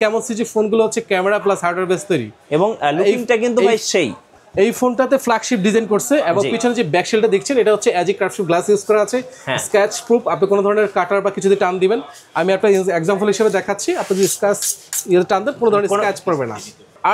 কেমন সিজি ফোনগুলো হচ্ছে ক্যামেরা প্লাস হার্ডওয়্যার বেস তৈরি এবং লুকিংটা কিন্তু ভাই সেই এই ফোনটাতে ফ্ল্যাগশিপ ডিজাইন করছে এবং পিছনে যে ব্যাক শেলটা দেখছেন এটা হচ্ছে অ্যাজিক ক্রাফট গ্লাস ইউজ করা আছে, স্ক্র্যাচ প্রুফ। আপনি কোনো ধরনের কাটার বা কিছু দিয়ে টান দিবেন, আমি আপনার এক্সাম্পল হিসেবে দেখাচ্ছি, আপনি যদি স্ক্র্যাচ টান দেন কোনো ধরনের স্ক্র্যাচ পড়বে না।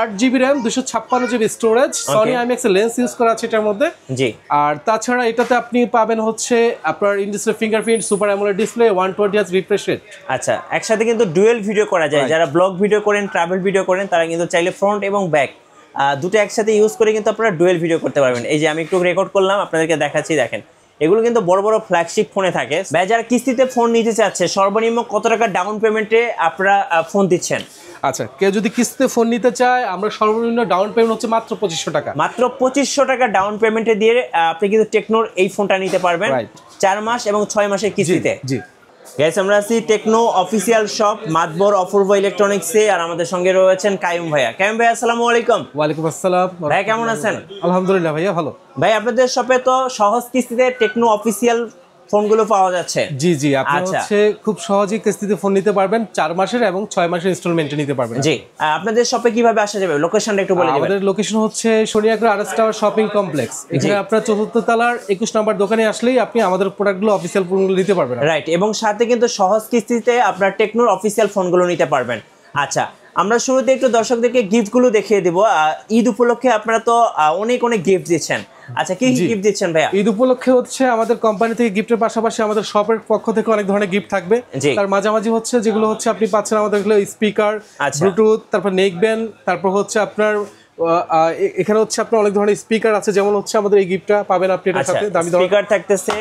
8GB RAM, 256GB storage, Sony IMAX lens use করা আছে এটার মধ্যে। জি, আর তাছাড়া এটাতে আপনি পাবেন হচ্ছে আপনার in display fingerprint, super AMOLED display, 120Hz refresh rate. আচ্ছা, একসাথে কিন্তু ডুয়েল ভিডিও করা যায়। যারা ব্লগ ভিডিও করেন, ট্রাভেল ভিডিও করেন, তারা কিন্তু চাইলে ফ্রন্ট এবং ব্যাক দুটো একসাথে ইউজ করে কিন্তু আপনারা ডুয়েল ভিডিও করতে পারবেন। এই যে আমি একটু রেকর্ড করলাম, আপনাদেরকে দেখাচ্ছি, দেখেন এগুলো কিন্তু বড় বড় ফ্ল্যাগশিপ ফোনে থাকে। ভাই যারা কিস্তিতে ফোন নিতে চাচ্ছে, সর্বনিম্ন কত টাকা ডাউন পেমেন্টে আপনারা ফোন দিচ্ছেন? আচ্ছা, কেউ যদি কিস্তিতে ফোন নিতে চায়, আমরা সর্বনিম্ন ডাউন পেমেন্ট হচ্ছে মাত্র 2500 টাকা। মাত্র 2500 টাকা ডাউন পেমেন্টে দিয়ে আপনি কিন্তু টেকনোর এই ফোনটা নিতে পারবেন 4 মাস এবং 6 মাসের কিস্তিতে। জি গাইস, আমরা আছি টেকনো অফিসিয়াল শপ মাতবর অপূর্ব ইলেকট্রনিক্সে, আর আমাদের সঙ্গে রয়েছেন কাইম ভাইয়া। কাইম ভাই, আসসালামু আলাইকুম। ওয়ালাইকুম আসসালাম ভাই, কেমন আছেন? আলহামদুলিল্লাহ ভাইয়া, ভালো। ভাই, আপনাদের শপে তো সহজ কিস্তিতে টেকনো অফিসিয়াল ফোনগুলো পাওয়া যাচ্ছে। জি, আপনি হচ্ছে খুব সহজেই কিস্তিতে ফোন নিতে পারবেন, 4 মাসের এবং 6 মাসের ইনস্টলমেন্টে নিতে পারবেন। জি, আপনাদের শপে কিভাবে আসা যাবে? লোকেশনটা একটু বলে দিবেন। আমাদের লোকেশন হচ্ছে শনিয়াকড়া আরএস টাওয়ার শপিং কমপ্লেক্স। এখানে আপনার 4th তলার 21 নম্বর দোকানে আসলেই আপনি আমাদের প্রোডাক্টগুলো অফিসিয়াল ফোনগুলো নিতে পারবেন। রাইট, এবং সাথে কিন্তু সহজ কিস্তিতে আপনার টেকনোর অফিসিয়াল ফোনগুলো নিতে পারবেন। আচ্ছা, আমরা শুরুতে একটু দর্শকদেরকে গিফটগুলো দেখিয়ে দেব। ঈদ উপলক্ষে আপনারা তো অনেক গিফট দিচ্ছেন। আচ্ছা, কি গিফট দিচ্ছেন ভাইয়া? ঈদ উপলক্ষে হচ্ছে আমাদের কোম্পানি থেকে গিফটের পাশাপাশি আমাদের শপের পক্ষ থেকে অনেক ধরনের গিফট থাকবে। তার মাঝামাঝি হচ্ছে যেগুলো হচ্ছে আপনি পাচ্ছেন আমাদের স্পিকার, ব্লুটুথ, তারপর নেক ব্যান্ড, তারপর হচ্ছে আপনার এখানে হচ্ছে আপনার অনেক ধরনের স্পিকার আছে, যেমন হচ্ছে আমাদের এই গিফটটা পাবেন আপনি এর সাথে দামি স্পিকার থাকতেছে।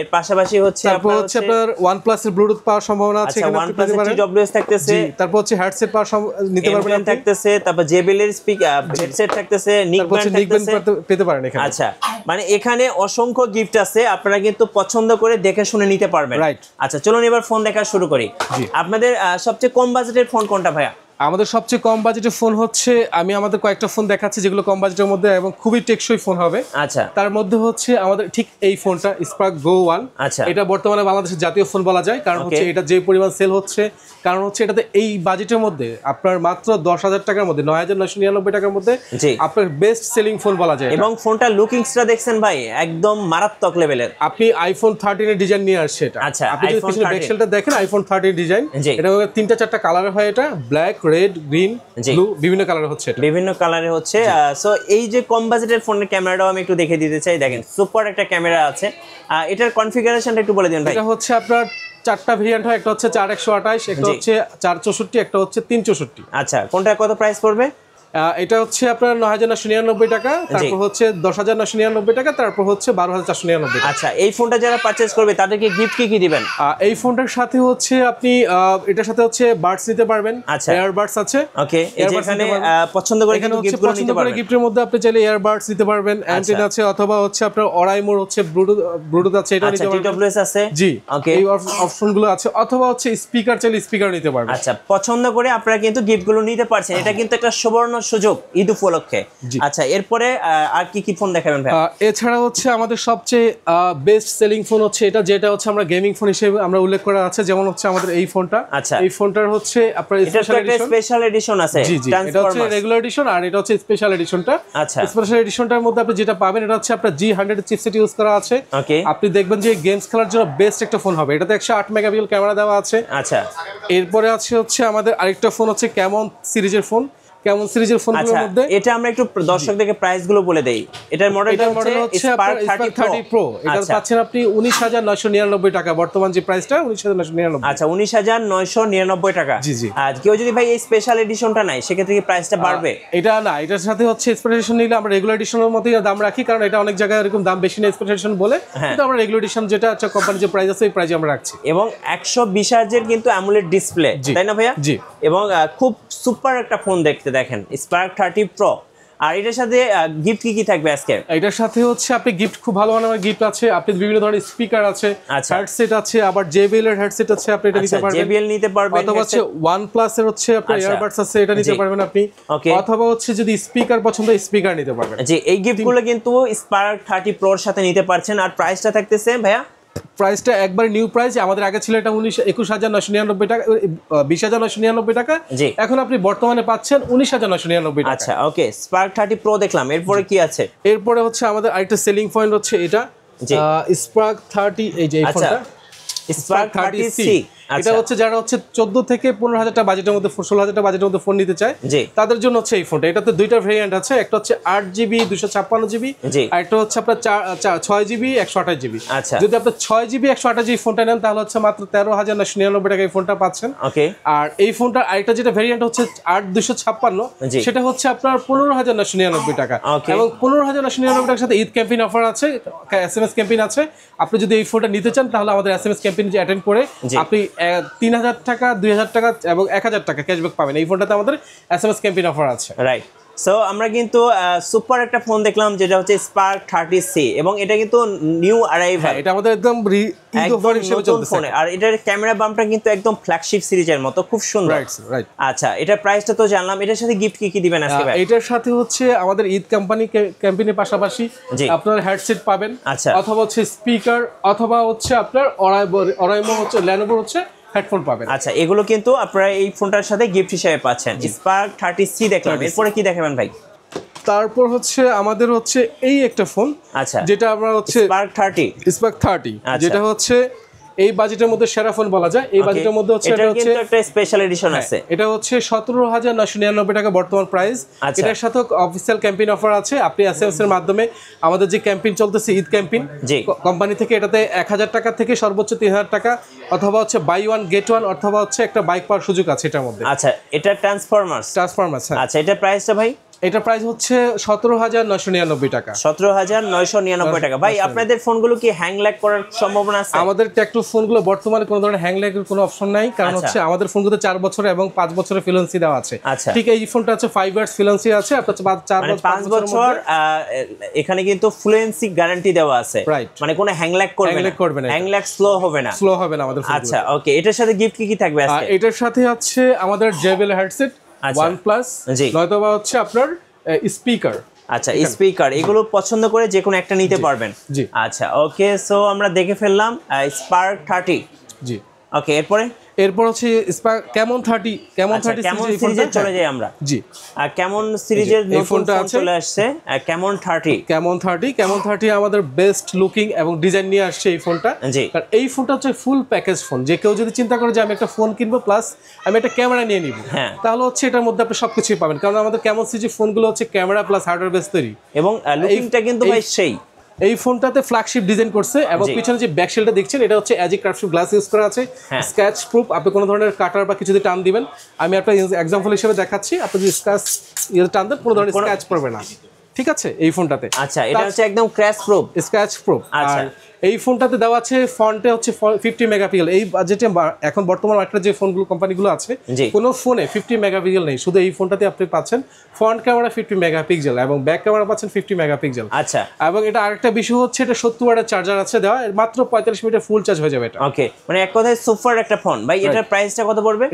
এর পাশাপাশি হচ্ছে তারপর হচ্ছে আপনার OnePlus এর ব্লুটুথ পাওয়ার সম্ভাবনা আছে, এখানে আপনি পেতে পারেন। TWS থাকতেছে, তারপর হচ্ছে হেডসেট পাওয়ার নিতে পারবেন আপনি থাকতেছে, তারপর JBL এর স্পিকার হেডসেট থাকতেছে, নিক ব্যান্ড থাকতেছে, পেতে পারেন এখানে। আচ্ছা, মানে এখানে অসংখ্য গিফট আছে, আপনারা কিন্তু পছন্দ করে দেখে শুনে নিতে পারবেন। রাইট। আচ্ছা, চলুন এবার ফোন দেখা শুরু করি। আপনাদের সবচেয়ে কম বাজেটের ফোন কোনটা ভাইয়া? আমাদের সবচেয়ে কম বাজেটের ফোন হচ্ছে, আমি আমাদের কয়েকটা ফোন দেখাচ্ছি যেগুলো কম বাজেটের মধ্যে এবং খুবই টেকসই ফোন হবে। আচ্ছা, তার মধ্যে হচ্ছে আমাদের ঠিক এই ফোনটা স্পার্ক গো 1। আচ্ছা, এটা বর্তমানে বাংলাদেশের জাতীয় ফোন বলা যায়, কারণ হচ্ছে এটা যে পরিমাণ সেল হচ্ছে, কারণ হচ্ছে এটাতে এই বাজেটের মধ্যে আপনার মাত্র 10,000 টাকার মধ্যে, 9,999 টাকার মধ্যে আপনার বেস্ট সেলিং ফোন বলা যায়। এবং ফোনটা লুকিংসটা দেখছেন ভাই, একদম মারাত্মক লেভেলের। আপনি আইফোন 13 এর ডিজাইন নিয়ে আসছে এটা। আচ্ছা, আপনি যদি পিছনে ব্যাকশেলটা দেখেন, আইফোন 13 ডিজাইন, এটা 3-4টা কালার হয়, এটা ব্ল্যাক, রেড, গ্রিন, ব্লু, বিভিন্ন কালারে হচ্ছে, এটা বিভিন্ন কালারে হচ্ছে। সো এই যে কম বাজেটের ফোনের ক্যামেরাটাও আমি একটু দেখে দিতে চাই। দেখেন, সুপার একটা ক্যামেরা আছে। এটার কনফিগারেশনটা একটু বলে দিন ভাই। এটা হচ্ছে আপনার 4টা ভেরিয়েন্ট হয়, একটা হচ্ছে 4128, একটা হচ্ছে 464, একটা হচ্ছে 364। আচ্ছা, কোনটা কত প্রাইস পড়বে? এটা হচ্ছে আপনার 9,999 টাকা, তারপর হচ্ছে 10,999 টাকা, তারপর হচ্ছে 12,499 টাকা। আচ্ছা, এই ফোনটা যারা পারচেজ করবে তাদেরকে গিফট কি দিবেন? এই ফোনটার সাথে হচ্ছে আপনি এটার সাথে হচ্ছে বাডস নিতে পারবেন। আচ্ছা, এয়ারবাডস আছে। ওকে, এখানে পছন্দ করে এখানে হচ্ছে গিফটগুলো নিতে পারবেন। গিফটের মধ্যে আপনি চাইলে এয়ারবাডস নিতে পারবেন, অ্যান্টেনা আছে, অথবা হচ্ছে আপনার অরাইমোর হচ্ছে ব্লুটুথ আছে, এটা নিতে পারবেন। TWS আছে। জি, ওকে, এই অপশনগুলো আছে, অথবা হচ্ছে স্পিকার চাইলে স্পিকার নিতে পারবেন। আচ্ছা, পছন্দ করে আপনারা কিন্তু গিফটগুলো নিতে পারছেন। এটা কিন্তু একটা সুবর্ণ সুযোগ ঈদ উপলক্ষে। আচ্ছা, এরপরে আর কি ফোন দেখাবেন ভাই? এছাড়া হচ্ছে আমাদের সবচেয়ে বেস্ট সেলিং ফোন হচ্ছে এটা, যেটা হচ্ছে আমরা গেমিং ফোন হিসেবে আমরা উল্লেখ করা আছে, যেমন হচ্ছে আমাদের এই ফোনটা। আচ্ছা, এই ফোনটার হচ্ছে আপনার স্পেশাল এডিশন আছে। জি, এটা হচ্ছে রেগুলার এডিশন, আর এটা হচ্ছে স্পেশাল এডিশনটা। আচ্ছা, স্পেশাল এডিশনটার মধ্যে আপনি যেটা পাবেন, এটা হচ্ছে আপনার G100 চিপসেট ইউজ করা আছে। ওকে, আপনি দেখবেন যে গেমস খেলার জন্য বেস্ট একটা ফোন হবে। এটাতে 108 মেগাপিক্সেল ক্যামেরা দেওয়া আছে। আচ্ছা, এরপরে হচ্ছে আমাদের আরেকটা ফোন হচ্ছে ক্যামন সিরিজের ফোন। কেমন সিরিজের ফোনগুলোর মধ্যে এটা আমরা একটু দর্শকদেরকে প্রাইস গুলো বলে দেই। এটার মডেলটা হচ্ছে স্পার্ক 30 প্রো। এটা পাচ্ছেন আপনি 19,999 টাকা, বর্তমান যে প্রাইসটা 19,999। আচ্ছা, 19,999 টাকা। জি। আর কেউ যদি ভাই এই স্পেশাল এডিশনটা নাই, সেক্ষেত্রে কি প্রাইসটা বাড়বে? এটা না, এটার সাথে হচ্ছে স্পেশাল এডিশন নিলে আমরা রেগুলার এডিশনের মতোই দাম রাখি, কারণ এটা অনেক জায়গায় এরকম দাম বেশি না স্পেশাল এডিশন বলে, কিন্তু আমরা রেগুলার এডিশন যেটা আছে কোম্পানির যে প্রাইস আছে এই প্রাইসে আমরা রাখছি। এবং 120 হার্জের কিন্তু অ্যামোলেড ডিসপ্লে, তাই না ভাইয়া? জি। এবং খুব সুপার একটা ফোন দেখতে, দেখেন স্পার্ক 30 প্রো। আর এটার সাথে গিফট কি থাকবে আজকে? এটার সাথে হচ্ছে আপনি গিফট খুব ভালো মানের গিফট আছে। আপনি বিভিন্ন ধরনের স্পিকার আছে, হেডসেট আছে, আবার JBL এর হেডসেট আছে, আপনি এটা নিতে পারবেন। JBL নিতে পারবেন, অথবা হচ্ছে OnePlus এর হচ্ছে আপনার ইয়ারবাডস আছে, এটা নিতে পারবেন আপনি। অথবা হচ্ছে যদি স্পিকার পছন্দ স্পিকার নিতে পারবেন। জি, এই গিফটগুলো কিন্তু স্পার্ক 30 প্রোর সাথে নিতে পারছেন। আর প্রাইসটা থাকতেছে ভাইয়া প্রাইসটা একবার নিউ প্রাইস, আমাদের আগে ছিল এটা 21,999 টাকা, 20,999 টাকা। এখন আপনি বর্তমানে পাচ্ছেন 19,999 টাকা। আচ্ছা ওকে, স্পার্ক 30 প্রো দেখলাম, এরপরে কি আছে? এরপরে হচ্ছে আমাদের আরেকটা সেলিং পয়েন্ট হচ্ছে এটা স্পার্ক 30, এই যে এই ফোনটা স্পার্ক 30C। এটা হচ্ছে যারা হচ্ছে 14 থেকে 15,000 টাকা বাজেটের মধ্যে 16,000 টাকা বাজেটের মধ্যে ফোন নিতে চায় তাদের জন্য হচ্ছে এই ফোনটা। এটাতে দুইটা ভেরিয়েন্ট আছে, একটা হচ্ছে 8GB 256GB, আর একটা হচ্ছে আপনার 6GB 128GB। যদি আপনি 6GB 128GB ফোনটা নেন তাহলে হচ্ছে মাত্র 13,999 টাকা এই ফোনটা পাচ্ছেন। আর এই ফোনটার আরেকটা যেটা ভেরিয়েন্ট হচ্ছে 8256, সেটা হচ্ছে আপনার 15,999 টাকা, এবং 15,999 টাকার সাথে ঈদ ক্যাম্পেইন অফার আছে, SMS ক্যাম্পেইন আছে। আপনি যদি এই ফোনটা নিতে চান তাহলে আমাদের SMS ক্যাম্পেইন অ্যাটেন্ড করে আপনি 3,000 টাকা, 2,000 টাকা এবং 1,000 টাকা ক্যাশব্যাক পাবেন। এই ফোনটাতে আমাদের SMS ক্যাম্পেইন অফার আছে। রাইট, সো আমরা কিন্তু সুপার একটা ফোন দেখলাম যেটা হচ্ছে স্পার্ক 30C, এবং এটা কিন্তু নিউ অ্যারাইভাল। এটা আমাদের একদম অফার হিসেবে চলতেছে ফোনে, আর এটার ক্যামেরা বাম্পটা কিন্তু একদম ফ্ল্যাগশিপ সিরিজের মতো, খুব সুন্দর। রাইট। আচ্ছা, এটার প্রাইসটা তো জানলাম, এটার সাথে গিফট কি দিবেন আজকে ভাই? এটার সাথে হচ্ছে আমাদের ঈদ ক্যাম্পেইনের পাশাপাশি আপনার হেডসেট পাবেন, অথবা হচ্ছে স্পিকার, অথবা হচ্ছে আপনার অরাইমো হচ্ছে ল্যানোভোর হচ্ছে হেডফোন পাবেন। আচ্ছা, এগুলো কিন্তু আপনারা এই ফোনটার সাথে গিফট হিসেবে পাচ্ছেন। স্পার্ক 30C দেখলাম, এরপরে কি দেখাবেন ভাই? তারপর হচ্ছে আমাদের হচ্ছে এই একটা ফোন, যেটা আমরা হচ্ছে স্পার্ক 30, যেটা হচ্ছে এই বাজেটের মধ্যে সেরা ফোন বলা যায়। এই বাজেটের মধ্যে হচ্ছে এটা হচ্ছে একটা স্পেশাল এডিশন আছে। এটা হচ্ছে 17,999 টাকা বর্তমান প্রাইস। এটার সাথে অফিশিয়াল ক্যাম্পেইন অফার আছে। আপনি SMS এর মাধ্যমে আমাদের যে ক্যাম্পেইন চলতেছে ঈদ ক্যাম্পেইন, কোম্পানি থেকে এটাতে 1,000 টাকা থেকে সর্বোচ্চ 3,000 টাকা, অথবা হচ্ছে বাই ওয়ান গেট ওয়ান, অথবা হচ্ছে একটা বাইক পাওয়ার সুযোগ আছে এটার মধ্যে। আচ্ছা, এটা ট্রান্সফরমার্স। আচ্ছা, এটা প্রাইসটা ভাই? এটা প্রাইস হচ্ছে 17,999 টাকা। 17,999 টাকা। ভাই, আপনাদের ফোনগুলো কি হ্যাং ল্যাগ করার সম্ভাবনা আছে? আমাদের টেকনো ফোনগুলো বর্তমানে কোনো ধরনের হ্যাং ল্যাগের কোনো অপশন নাই, কারণ হচ্ছে আমাদের ফোনগুলোতে 4 বছর এবং 5 বছরের ফিলেন্সি দেওয়া আছে। ঠিক এই ফোনটা হচ্ছে 5 ইয়ার্স ফিলেন্সি আছে, আপনার 5 বছর এখানে কিন্তু ফ্লুয়েন্সি গ্যারান্টি দেওয়া আছে, মানে কোনো হ্যাং ল্যাগ করবে না, হ্যাং ল্যাগ স্লো হবে না আমাদের ফোনগুলো। আচ্ছা ওকে, এটার সাথে গিফট কি থাকবে আজকে? এটার সাথে আছে আমাদের JBL হেডসেট, OnePlus, নয়তোবা হচ্ছে আপনার স্পিকার। আচ্ছা, স্পিকার, এগুলো পছন্দ করে যে কোনো একটা নিতে পারবেন। আচ্ছা ওকে, সো আমরা দেখে ফেললাম স্পার্ক 30। ওকে, এরপর হচ্ছে কেমন 30 সিরিজে চলে যাই আমরা। কেমন সিরিজের নতুন ফোন চলে আসছে, কেমন 30 আমাদের বেস্ট লুকিং এবং ডিজাইন নিয়ে আসছে এই ফোনটা। কারণ এই ফোনটা হচ্ছে ফুল প্যাকেজ ফোন। যে কেউ যদি চিন্তা করে যে আমি একটা ফোন কিনবো প্লাস আমি একটা ক্যামেরা নিয়ে নিব, তাহলে হচ্ছে এটার মধ্যে আপনি সবকিছুই পাবেন, কারণ আমাদের কেমন সিরিজের ফোনগুলো হচ্ছে ক্যামেরা প্লাস হার্ডওয়্যার বেস তৈরি, এবং লুকিংটা কিন্তু ভাই সেই। এই ফোনটাতে ফ্ল্যাগশিপ ডিজাইন করছে, এবং পিছনে যে ব্যাক শেলটা দেখছেন এটা হচ্ছে অ্যাজিক ক্রাফটশিপ গ্লাস ইউজ করা আছে, স্ক্র্যাচ প্রুফ। আপনি কোনো ধরনের কাটার বা কিছু যদি টান দিবেন, আমি আপনার এক্সাম্পল হিসেবে দেখাচ্ছি, আপনি যদি স্ক্র্যাচ টান দেন কোনো ধরনের স্ক্র্যাচ পড়বে না, ঠিক আছে এই ফোনটাতে। আচ্ছা, এটা হচ্ছে একদম স্ক্র্যাচ প্রুফ। আর এই ফোনটাতে দেওয়া আছে ফন্টে হচ্ছে 50 মেগাপিক্সেল। এই বাজেটে এখন বর্তমান একটা যে ফোনগুলো কোম্পানিগুলো আছে, কোনো ফোনে 50 মেগাপিক্সেল নেই, শুধু এই ফোনটাতে আপনি পাচ্ছেন ফ্রন্ট ক্যামেরা 50 মেগাপিক্সেল এবং ব্যাক ক্যামেরা পাচ্ছেন 50 মেগাপিক্সেল। আচ্ছা, এবং এটা আরেকটা বিষয় হচ্ছে এটা 70 ওয়াটের চার্জার আছে দেওয়া, মাত্র 45 মিনিটে ফুল চার্জ হয়ে যাবে এটা। ওকে, মানে এক কথায় সুপার একটা ফোন। ভাই, এটার প্রাইসটা কত পড়বে?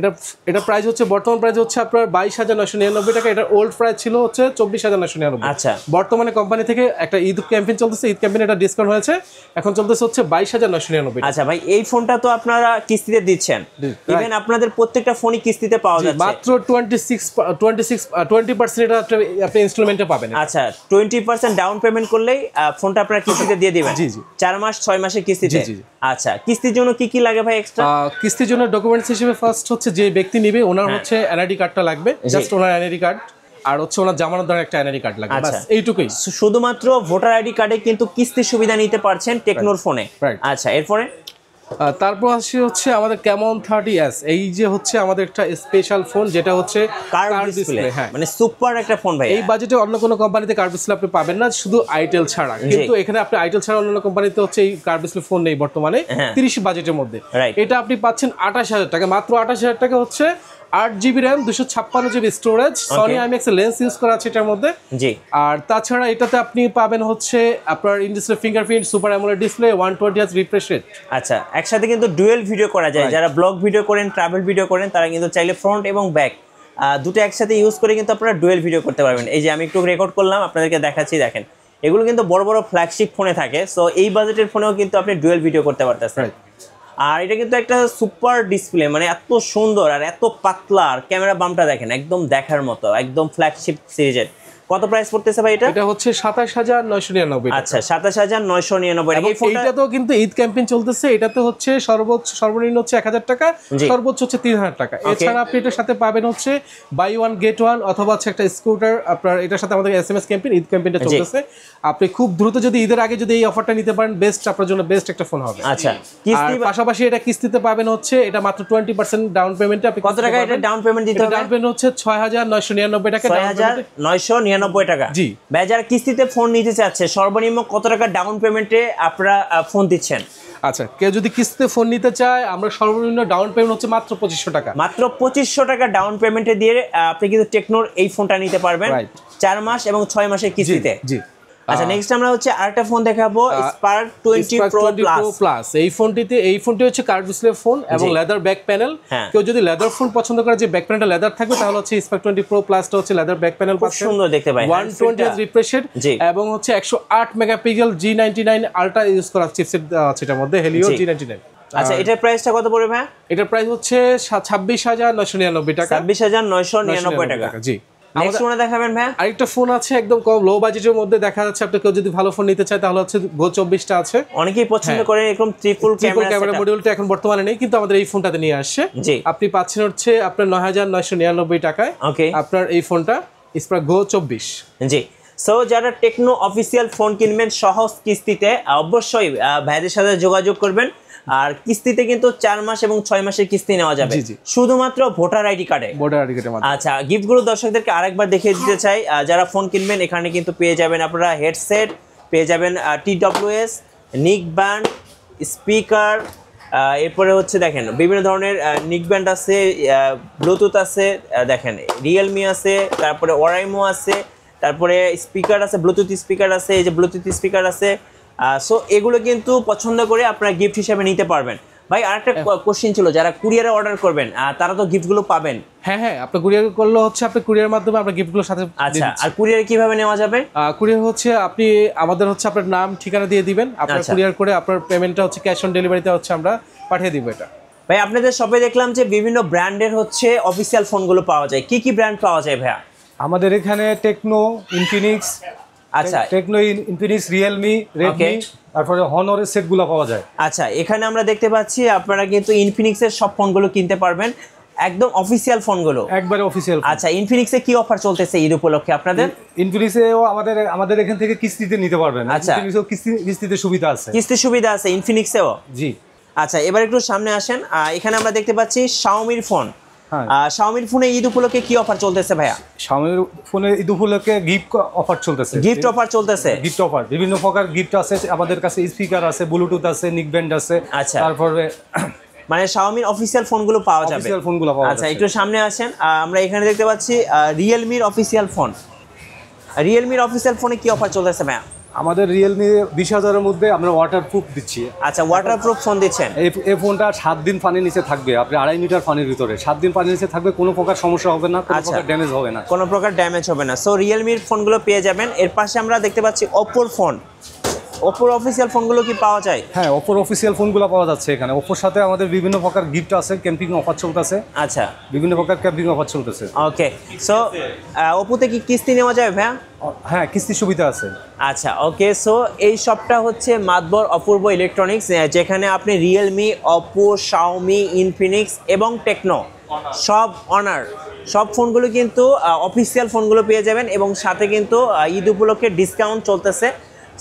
এটা প্রাইস হচ্ছে বর্তমান প্রাইস হচ্ছে আপনার 22,999 টাকা। এটা ওল্ড প্রাইস ছিল হচ্ছে 24,999। আচ্ছা, বর্তমানে কোম্পানি থেকে একটা ঈদ ক্যাম্পেইন চলতেছে, ঈদ ক্যাম্পেইনে এটা ডিসকাউন্ট হয়েছে, এখন চলতেছে হচ্ছে 22,999। আচ্ছা ভাই, এই ফোনটা তো আপনারা কিস্তিতে দিচ্ছেন, ইভেন আপনাদের প্রত্যেকটা ফোনই কিস্তিতে পাওয়া যাচ্ছে, মাত্র 20% এটা আপনি ইনস্টলমেন্টে পাবেন। আচ্ছা, 20% ডাউন পেমেন্ট করলেই ফোনটা আপনারা কিস্তিতে দিয়ে দিবেন। 4 মাস 6 মাসের কিস্তিতে। আচ্ছা, কিস্তির জন্য কি লাগে ভাই এক্সট্রা? কিস্তির জন্য ডকুমেন্টস হিসেবে ফার্স্ট হচ্ছে যে ব্যক্তি নেবে ওনার হচ্ছে এনআইডি কার্ডটা লাগবে, জাস্ট ওনার এনআইডি কার্ড, আর হচ্ছে ওনার জামানতদার একটা এনআইডি কার্ড লাগবে, বাস এইটুকুই। শুধুমাত্র ভোটার আইডি কার্ডে কিন্তু কিস্তির সুবিধা নিতে পারছেন টেকনোর ফোনে। আচ্ছা, এরপরে তারপর আসি হচ্ছে আমাদের কেমন 30s। এই যে হচ্ছে আমাদের একটা স্পেশাল ফোন, যেটা হচ্ছে কার্ভ ডিসপ্লে, মানে সুপার একটা ফোন ভাই। এই বাজেটে অন্য কোনো কোম্পানিতে কার্ভ ডিসপ্লে আপনি পাবেন না, শুধু আইটেল ছাড়া। কিন্তু এখানে আপনি আইটেল ছাড়া অন্য কোম্পানিতে হচ্ছে এই কার্ভ ডিসপ্লে ফোন নেই বর্তমানে 30 বাজেটের মধ্যে। এটা আপনি পাচ্ছেন 28,000 টাকা, মাত্র 28,000 টাকা হচ্ছে 8GB RAM 256GB storage, Sony IMX lens use করা আছে এটার মধ্যে। আর তাছাড়া এটাতে আপনি পাবেন হচ্ছে আপনার in display fingerprint, super AMOLED display, 120Hz refresh rate. আচ্ছা, একসাথে কিন্তু ডুয়েল ভিডিও করা যায়। যারা ব্লগ ভিডিও করেন, ট্রাভেল ভিডিও করেন, তারা কিন্তু চাইলে ফ্রন্ট এবং ব্যাক দুটো একসাথে ইউজ করে কিন্তু আপনারা ডুয়েল ভিডিও করতে পারবেন। এই যে আমি একটু রেকর্ড করলাম, আপনাদেরকে দেখাচ্ছি, দেখেন এগুলো কিন্তু বড় বড় ফ্ল্যাগশিপ ফোনে থাকে, সো এই বাজেটের ফোনেও কিন্তু আপনি ডুয়েল ভিডিও করতে পারতেছেন। আর এটা কিন্তু একটা সুপার ডিসপ্লে, মানে এত সুন্দর আর এত পাতলা, আর ক্যামেরা বামটা দেখেন একদম দেখার মতো, একদম ফ্ল্যাগশিপ সিরিজের। কত প্রাইস পড়তেছে ভাই এটা? এটা হচ্ছে 27999। আচ্ছা 27999। এটা তো কিন্তু ঈদ ক্যাম্পেইন চলতেছে, এটাতে হচ্ছে সর্বনিম্ন হচ্ছে 1000 টাকা, সর্বোচ্চ হচ্ছে 3000 টাকা। এছাড়া আপনি এটার সাথে পাবেন হচ্ছে বাই ওয়ান গেট ওয়ান, অথবা হচ্ছে একটা স্কুটার। আপনার এটার সাথে আমাদের এসএমএস ক্যাম্পেইন, ঈদ ক্যাম্পেইনটা চলতেছে। আপনি খুব দ্রুত যদি ঈদের আগে যদি এই অফারটা নিতে পারেন, বেস্ট, আপনার জন্য বেস্ট একটা ফোন হবে। আচ্ছা, আর পাশাপাশি এটা কিস্তিতে পাবেন হচ্ছে, এটা মাত্র 20% ডাউন পেমেন্টে। আপনি কত টাকা এটা ডাউন পেমেন্ট দিতে হবে? ডাউন পেমেন্ট হচ্ছে 6999 টাকা। 6999 টাকা। জি ভাই, যারা কিস্তিতে ফোন নিতে চাচ্ছে সর্বনিম্ন কত টাকা ডাউন পেমেন্টে আপনারা ফোন দিচ্ছেন? আচ্ছা, কেউ যদি কিস্তিতে ফোন নিতে চায়, আমরা সর্বনিম্ন ডাউন পেমেন্ট হচ্ছে মাত্র 2500 টাকা। মাত্র 2500 টাকা ডাউন পেমেন্টে দিয়ে আপনি কিন্তু টেকনোর এই ফোনটা নিতে পারবেন 4 মাস এবং 6 মাসের কিস্তিতে। জি। আচ্ছা, নেক্সট আমরা হচ্ছে আরেকটা ফোন দেখাবো, স্পার্ক 20 প্রো প্লাস। এই ফোনটি হচ্ছে কার্ভ ডিসপ্লে ফোন এবং লেদার ব্যাক প্যানেল। কেউ যদি লেদার ফোন পছন্দ করে, যে ব্যাক প্যানেলটা লেদার থাকবে, তাহলে হচ্ছে স্পার্ক 20 প্রো প্লাসটা হচ্ছে লেদার ব্যাক প্যানেল পাচ্ছেন। সুন্দর দেখতে পাই, 120 রিফ্রেশ রেট এবং হচ্ছে 108 মেগাপিক্সেল G99 আলট্রা ইউজ করা চিপসেট আছে এটার মধ্যে, হেলিও G99। আচ্ছা, এটার প্রাইসটা কত পড়বে ভাই? এটার প্রাইস হচ্ছে 26999 টাকা। 26999 টাকা। জি। নেক্সট ফোন দেখাবেন ভাই? আরেকটা ফোন আছে একদম কম লো বাজেটের মধ্যে, দেখা যাচ্ছে আপনি কেউ যদি ভালো ফোন নিতে চায়, তাহলে হচ্ছে Go 24টা আছে। অনেকেই পছন্দ করে এরকম ট্রিপল ক্যামেরা মডিউলটা এখন বর্তমানে নেই, কিন্তু আমাদের এই ফোনটাতে নিয়ে আসছে। আপনি পাচ্ছেন হচ্ছে আপনার 9999 টাকায় আপনার এই ফোনটা, স্পার্ক Go 24। জি। সো যারা টেকনো অফিসিয়াল ফোন কিনবেন সহজ কিস্তিতে, অবশ্যই ভাইদের সাথে যোগাযোগ করবেন। আর কিস্তিতে কিন্তু 4 মাস এবং 6 মাসের কিস্তি নেওয়া যাবে, শুধুমাত্র ভোটার আইডি কার্ডে। আচ্ছা, গিফটগুলো দর্শকদেরকে আরেকবার দেখিয়ে দিতে চাই। যারা ফোন কিনবেন এখানে কিন্তু পেয়ে যাবেন আপনারা হেডসেট, পেয়ে যাবেন TWS, নিক ব্যান্ড, স্পিকার, এরপরে হচ্ছে দেখেন বিভিন্ন ধরনের নিক ব্যান্ড আছে, ব্লুটুথ আছে, দেখেন রিয়েলমি আছে, তারপরে ওরাইমো আছে, তারপরে স্পিকার আছে, ব্লুটুথ স্পিকার আছে, এই যে ব্লুটুথ স্পিকার আছে। সো এগুলো কিন্তু পছন্দ করে আপনারা গিফট হিসেবে নিতে পারবেন। ভাই, আরেকটা কোশ্চেন ছিল, যারা কুরিয়ারে অর্ডার করবেন তারা তো গিফটগুলো পাবেন। হ্যাঁ, আপনি কুরিয়ার করলে হচ্ছে আপনি কুরিয়ার মাধ্যমে আমরা গিফটগুলো সাথে। আচ্ছা, আর কুরিয়ারে কিভাবে নেওয়া যাবে? কুরিয়ার হচ্ছে আপনি আমাদের হচ্ছে আপনার নাম ঠিকানা দিয়ে দিবেন, আপনার কুরিয়ার করে আপনার পেমেন্টটা হচ্ছে ক্যাশ অন ডেলিভারিতে হচ্ছে আমরা পাঠিয়ে দিব। এটা ভাই, আপনাদের শপে দেখলাম যে বিভিন্ন ব্র্যান্ডের হচ্ছে অফিসিয়াল ফোনগুলো পাওয়া যায়। কি কি ব্র্যান্ড পাওয়া যায় ভাইয়া? আমাদের এখানে টেকনো, ইনফিনিক্স, আচ্ছা টেকনো, ইনফিনিক্স, রিয়েলমি, রেডমি, তারপরে হনরের সেটগুলো পাওয়া যায়। আচ্ছা, এখানে আমরা দেখতে পাচ্ছি আপনারা কিন্তু ইনফিনিক্সের সব ফোনগুলো কিনতে পারবেন, একদম অফিসিয়াল ফোনগুলো, একবারে অফিসিয়াল। আচ্ছা, ইনফিনিক্সে কি অফার চলতেছে ঈদ উপলক্ষে আপনাদের? ইনফিনিক্সেও আমাদের এখান থেকে কিস্তিতে নিতে পারবেন। আচ্ছা, ইনফিনিক্সেও কিস্তিতে সুবিধা আছে। কিস্তির সুবিধা আছে ইনফিনিক্সেও? জি। আচ্ছা, এবার একটু সামনে আসেন। এখানে আমরা দেখতে পাচ্ছি শাওমির ফোন। শাওমির ফোনে ঈদ উপলক্ষে কি অফার চলতেছে ভাইয়া? শাওমির ফোনে ঈদ উপলক্ষে গিফট অফার চলতেছে। গিফট অফার চলতেছে? গিফট অফার, বিভিন্ন প্রকার গিফট আছে আমাদের কাছে। স্পিকার আছে, ব্লুটুথ আছে, নিক ব্যান্ড আছে। আচ্ছা, তারপরে মানে শাওমির অফিসিয়াল ফোনগুলো পাওয়া যাবে। অফিসিয়াল ফোনগুলো পাওয়া যাবে। আচ্ছা, একটু সামনে আসেন। আমরা এখানে দেখতে পাচ্ছি রিয়েলমির অফিসিয়াল ফোন। রিয়েলমির অফিসিয়াল ফোনে কি অফার চলতেছে ভাইয়া? আমাদের রিয়েলমি 20,000-এর মধ্যে আমরা ওয়াটারপ্রুফ দিচ্ছি। আচ্ছা, ওয়াটারপ্রুফ ফোন দিচ্ছেন? এই ফোনটা 7 দিন পানির নিচে থাকবে, আপনি 2.5 মিটার পানির ভিতরে 7 দিন পানির নিচে থাকবে, কোনো প্রকার সমস্যা হবে না, কোনো প্রকার ড্যামেজ হবে না। কোনো প্রকার ড্যামেজ হবে না। সো রিয়েলমির ফোনগুলো পেয়ে যাবেন। এর পাশে আমরা দেখতে পাচ্ছি ওপ্পোর ফোন। ওপ্পোর অফিসিয়াল ফোনগুলো কি পাওয়া যায়? হ্যাঁ, ওপ্পোর অফিসিয়াল ফোনগুলো পাওয়া যাচ্ছে এখানে। ওপ্পোর সাথে আমাদের বিভিন্ন প্রকার গিফট আছে, ক্যাম্পিং অফার চলতেছে। আচ্ছা, বিভিন্ন প্রকার ক্যাম্পিং অফার চলতেছে। ওকে, সো ওপ্পোতে কি কিস্তি নেওয়া যাবে ভাইয়া? হ্যাঁ, কিস্তির সুবিধা আছে। আচ্ছা, ওকে। সো এই শপটা হচ্ছে মাতবর অপূর্ব ইলেকট্রনিক্স, যেখানে আপনি রিয়েলমি, ওপ্পো, শাওমি, ইনফিনিক্স এবং টেকনো সব ফোনগুলো কিন্তু অফিসিয়াল ফোনগুলো পেয়ে যাবেন। এবং সাথে কিন্তু ঈদ উপলক্ষে ডিসকাউন্ট চলতেছে।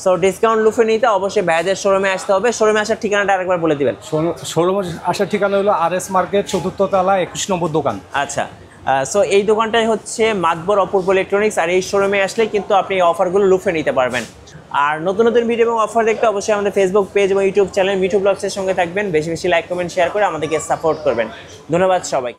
সো ডিসকাউন্ট লুফে নিতে অবশ্যই ভাইদের শোরুমে আসতে হবে। শোরুমে আসার ঠিকানাটা আরেকবার বলে দিবেন। শোরুমে আসার ঠিকানা হলো RS মার্কেট 4th তলা 21 নম্বর দোকান। আচ্ছা, সো এই দোকানটাই হচ্ছে মাতবর অপূর্ব ইলেকট্রনিক্স। আর এই শোরুমে আসলে কিন্তু আপনি এই অফারগুলো লুফে নিতে পারবেন। আর নতুন নতুন ভিডিও এবং অফার দেখতে অবশ্যই আমাদের ফেসবুক পেজ এবং ইউটিউব চ্যানেল মিঠু ব্লগসের সঙ্গে থাকবেন। বেশি বেশি লাইক, কমেন্ট, শেয়ার করে আমাদেরকে সাপোর্ট করবেন। ধন্যবাদ সবাই।